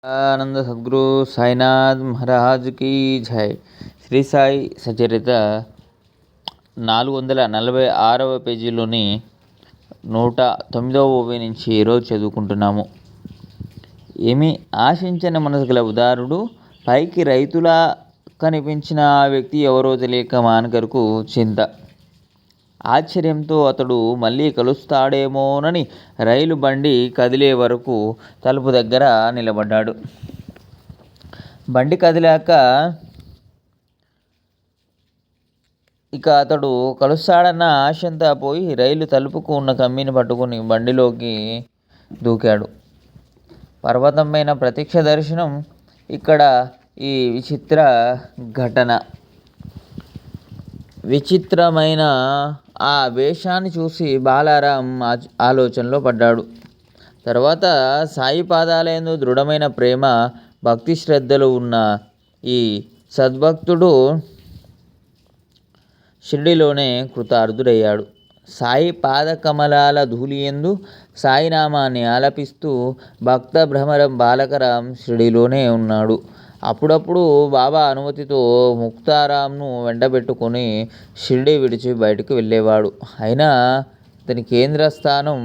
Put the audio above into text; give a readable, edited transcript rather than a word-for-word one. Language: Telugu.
ఆనంద సద్గురు సాయినాథ్ మహారాజ్కి జై. శ్రీ సాయి సచరిత 446వ పేజీలోని 109వ ఓవి నుంచి ఈరోజు చదువుకుంటున్నాము. ఏమి ఆశించని మనసు గల ఉదారుడు, పైకి రైతులా కనిపించిన ఆ వ్యక్తి ఎవరో తెలియక మానకరకు చింత. ఆశ్చర్యంతో అతడు మళ్ళీ కలుస్తాడేమోనని రైలు బండి కదిలే వరకు తలుపు దగ్గర నిలబడ్డాడు. బండి కదిలాక ఇక అతడు కలుస్తాడన్న ఆశంతా పోయి రైలు తలుపుకు ఉన్న కమ్మిని పట్టుకుని బండిలోకి దూకాడు. పర్వతమైన ప్రత్యక్ష దర్శనం ఇక్కడ ఈ విచిత్ర ఘటన. విచిత్రమైన ఆ వేషాన్ని చూసి బాలారాం ఆలోచనలో పడ్డాడు. తర్వాత సాయి పాదాలయందు దృఢమైన ప్రేమ, భక్తి శ్రద్ధలు ఉన్న ఈ సద్భక్తుడు షిరిడీలోనే కృతార్థుడయ్యాడు. సాయి పాదకమలాల ధూళియందు సాయినామాన్ని ఆలపిస్తూ భక్త భ్రమరం బాలకరాం షిరిడీలోనే ఉన్నాడు. అప్పుడప్పుడు బాబా అనుమతితో ముక్తారాంను వెంటబెట్టుకుని షిరిడీ విడిచి బయటకు వెళ్ళేవాడు. అయినా అతని కేంద్ర స్థానం